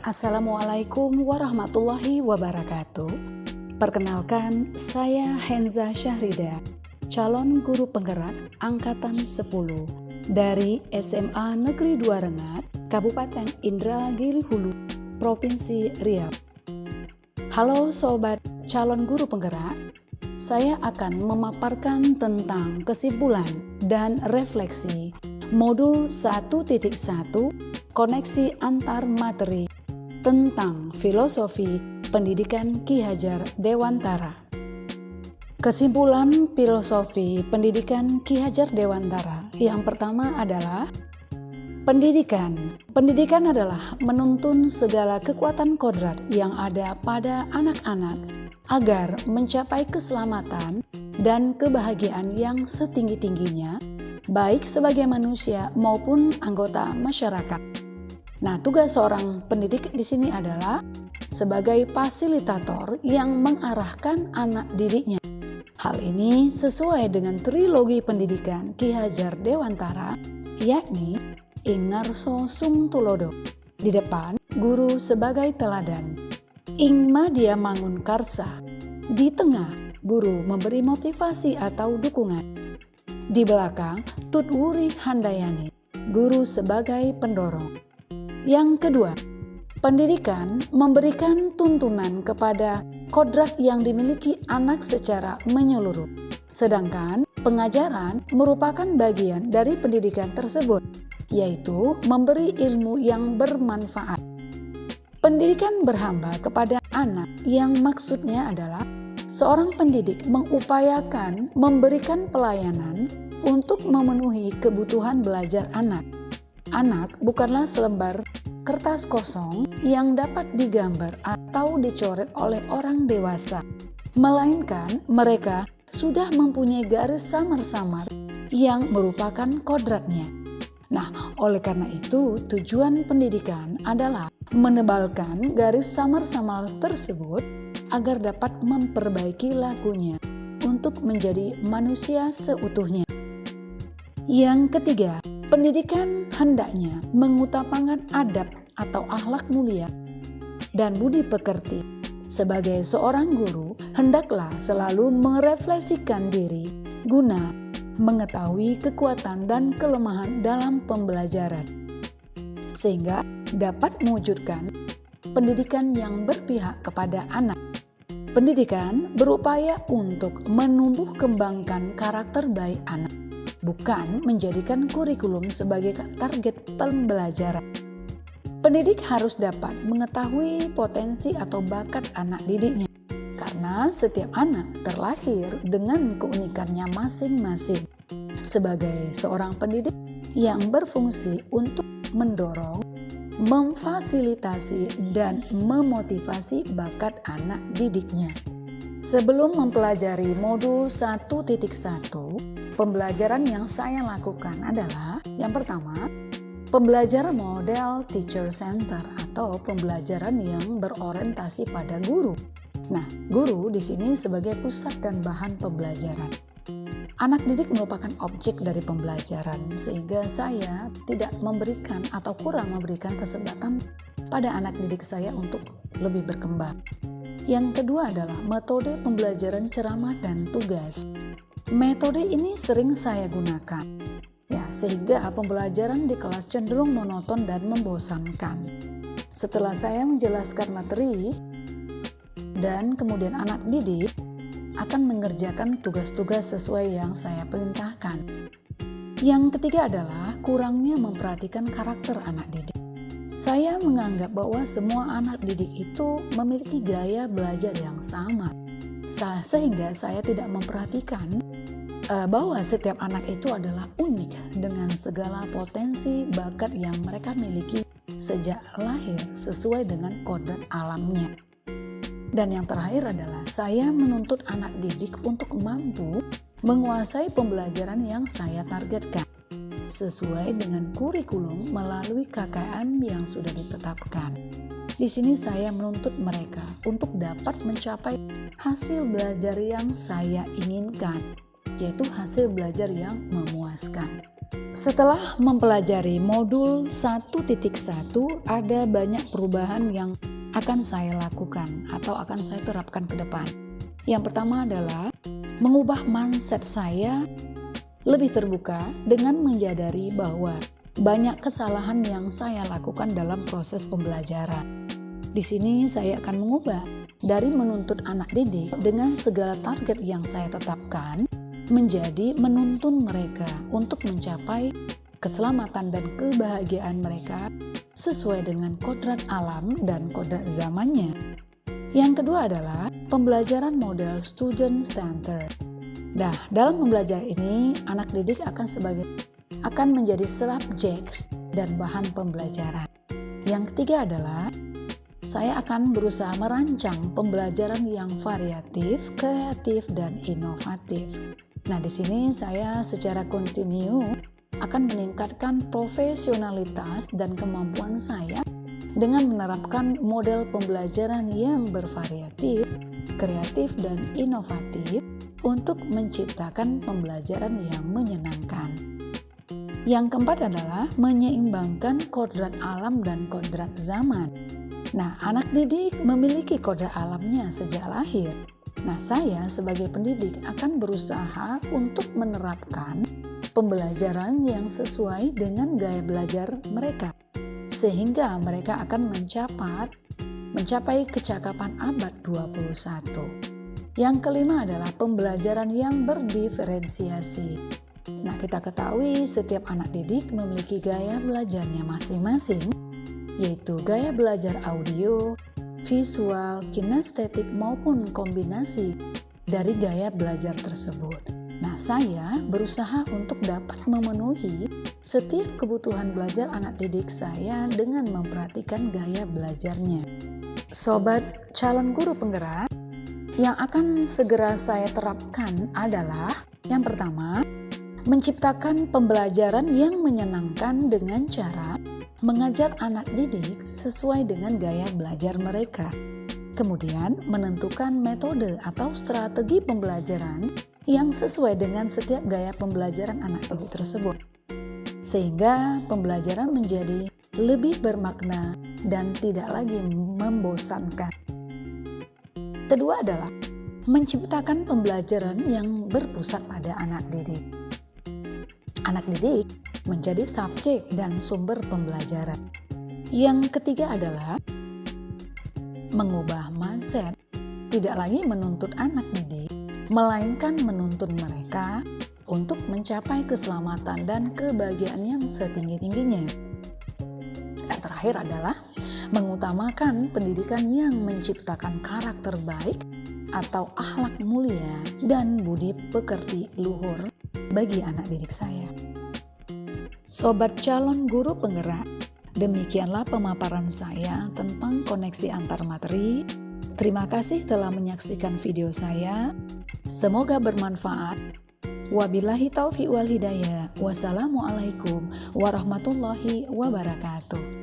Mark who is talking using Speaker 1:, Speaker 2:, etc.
Speaker 1: Assalamualaikum warahmatullahi wabarakatuh. Perkenalkan, saya Henza Syahrida, calon guru penggerak Angkatan 10 dari SMA Negeri 2 Rengat, Kabupaten Indragiri Hulu, Provinsi Riau. Halo Sobat calon guru penggerak, saya akan memaparkan tentang kesimpulan dan refleksi modul 1.1 koneksi antar materi tentang filosofi pendidikan Ki Hajar Dewantara. Kesimpulan filosofi pendidikan Ki Hajar Dewantara yang pertama adalah pendidikan. Pendidikan adalah menuntun segala kekuatan kodrat yang ada pada anak-anak agar mencapai keselamatan dan kebahagiaan yang setinggi-tingginya, baik sebagai manusia maupun anggota masyarakat. Nah, tugas seorang pendidik di sini adalah sebagai fasilitator yang mengarahkan anak didiknya. Hal ini sesuai dengan trilogi pendidikan Ki Hajar Dewantara, yakni Ing Ngarso Sung Tulodo, di depan guru sebagai teladan, Ing Madya Mangun Karsa, di tengah guru memberi motivasi atau dukungan, di belakang Tut Wuri Handayani, guru sebagai pendorong. Yang kedua, pendidikan memberikan tuntunan kepada kodrat yang dimiliki anak secara menyeluruh. Sedangkan pengajaran merupakan bagian dari pendidikan tersebut, yaitu memberi ilmu yang bermanfaat. Pendidikan berhamba kepada anak yang maksudnya adalah seorang pendidik mengupayakan memberikan pelayanan untuk memenuhi kebutuhan belajar anak. Anak bukanlah selembar kertas kosong yang dapat digambar atau dicoret oleh orang dewasa, melainkan mereka sudah mempunyai garis samar-samar yang merupakan kodratnya. Nah, oleh karena itu tujuan pendidikan adalah menebalkan garis samar-samar tersebut agar dapat memperbaiki lakunya untuk menjadi manusia seutuhnya. Yang ketiga, pendidikan hendaknya mengutamakan adab atau akhlak mulia dan budi pekerti. Sebagai seorang guru, hendaklah selalu merefleksikan diri guna mengetahui kekuatan dan kelemahan dalam pembelajaran, sehingga dapat mewujudkan pendidikan yang berpihak kepada anak. Pendidikan berupaya untuk menumbuh kembangkan karakter baik anak, bukan menjadikan kurikulum sebagai target pembelajaran. Pendidik harus dapat mengetahui potensi atau bakat anak didiknya, karena setiap anak terlahir dengan keunikannya masing-masing. Sebagai seorang pendidik yang berfungsi untuk mendorong, memfasilitasi, dan memotivasi bakat anak didiknya. Sebelum mempelajari modul 1.1, pembelajaran yang saya lakukan adalah yang pertama, pembelajaran model teacher center atau pembelajaran yang berorientasi pada guru. Nah, guru di sini sebagai pusat dan bahan pembelajaran. Anak didik merupakan objek dari pembelajaran, sehingga saya tidak memberikan atau kurang memberikan kesempatan pada anak didik saya untuk lebih berkembang. Yang kedua adalah metode pembelajaran ceramah dan tugas. Metode ini sering saya gunakan, sehingga pembelajaran di kelas cenderung monoton dan membosankan. Setelah saya menjelaskan materi dan kemudian anak didik akan mengerjakan tugas-tugas sesuai yang saya perintahkan. Yang ketiga adalah kurangnya memperhatikan karakter anak didik. Saya menganggap bahwa semua anak didik itu memiliki gaya belajar yang sama, sehingga saya tidak memperhatikan bahwa setiap anak itu adalah unik dengan segala potensi bakat yang mereka miliki sejak lahir sesuai dengan kodrat alamnya. Dan yang terakhir adalah saya menuntut anak didik untuk mampu menguasai pembelajaran yang saya targetkan sesuai dengan kurikulum melalui KKM yang sudah ditetapkan. Di sini saya menuntut mereka untuk dapat mencapai hasil belajar yang saya inginkan, yaitu hasil belajar yang memuaskan. Setelah mempelajari modul 1.1, ada banyak perubahan yang akan saya lakukan atau akan saya terapkan ke depan. Yang pertama adalah mengubah mindset saya lebih terbuka dengan menyadari bahwa banyak kesalahan yang saya lakukan dalam proses pembelajaran. Di sini saya akan mengubah dari menuntut anak didik dengan segala target yang saya tetapkan menjadi menuntun mereka untuk mencapai keselamatan dan kebahagiaan mereka sesuai dengan kodrat alam dan kodrat zamannya. Yang kedua adalah pembelajaran model student center. Nah, dalam pembelajaran ini anak didik akan menjadi subjek dan bahan pembelajaran. Yang ketiga adalah saya akan berusaha merancang pembelajaran yang variatif, kreatif, dan inovatif. Nah, di sini saya secara kontinu akan meningkatkan profesionalitas dan kemampuan saya dengan menerapkan model pembelajaran yang bervariatif, kreatif, dan inovatif untuk menciptakan pembelajaran yang menyenangkan. Yang keempat adalah menyeimbangkan kodrat alam dan kodrat zaman. Nah, anak didik memiliki kodrat alamnya sejak lahir. Nah, saya sebagai pendidik akan berusaha untuk menerapkan pembelajaran yang sesuai dengan gaya belajar mereka, sehingga mereka akan mencapai kecakapan abad 21. Yang kelima adalah pembelajaran yang berdiferensiasi. Nah, kita ketahui setiap anak didik memiliki gaya belajarnya masing-masing, yaitu gaya belajar audio, visual, kinestetik maupun kombinasi dari gaya belajar tersebut. Nah, saya berusaha untuk dapat memenuhi setiap kebutuhan belajar anak didik saya dengan memperhatikan gaya belajarnya. Sobat calon guru penggerak, yang akan segera saya terapkan adalah yang pertama, menciptakan pembelajaran yang menyenangkan dengan cara mengajar anak didik sesuai dengan gaya belajar mereka. Kemudian menentukan metode atau strategi pembelajaran yang sesuai dengan setiap gaya pembelajaran anak didik tersebut. Sehingga pembelajaran menjadi lebih bermakna dan tidak lagi membosankan. Kedua adalah menciptakan pembelajaran yang berpusat pada anak didik. Anak didik menjadi subjek dan sumber pembelajaran. Yang ketiga adalah mengubah mindset, tidak lagi menuntut anak didik, melainkan menuntun mereka untuk mencapai keselamatan dan kebahagiaan yang setinggi-tingginya. Yang terakhir adalah mengutamakan pendidikan yang menciptakan karakter baik atau akhlak mulia dan budi pekerti luhur bagi anak didik saya. Sobat calon guru penggerak, demikianlah pemaparan saya tentang koneksi antar materi. Terima kasih telah menyaksikan video saya. Semoga bermanfaat. Wabillahi taufiq wal hidayah. Wassalamualaikum warahmatullahi wabarakatuh.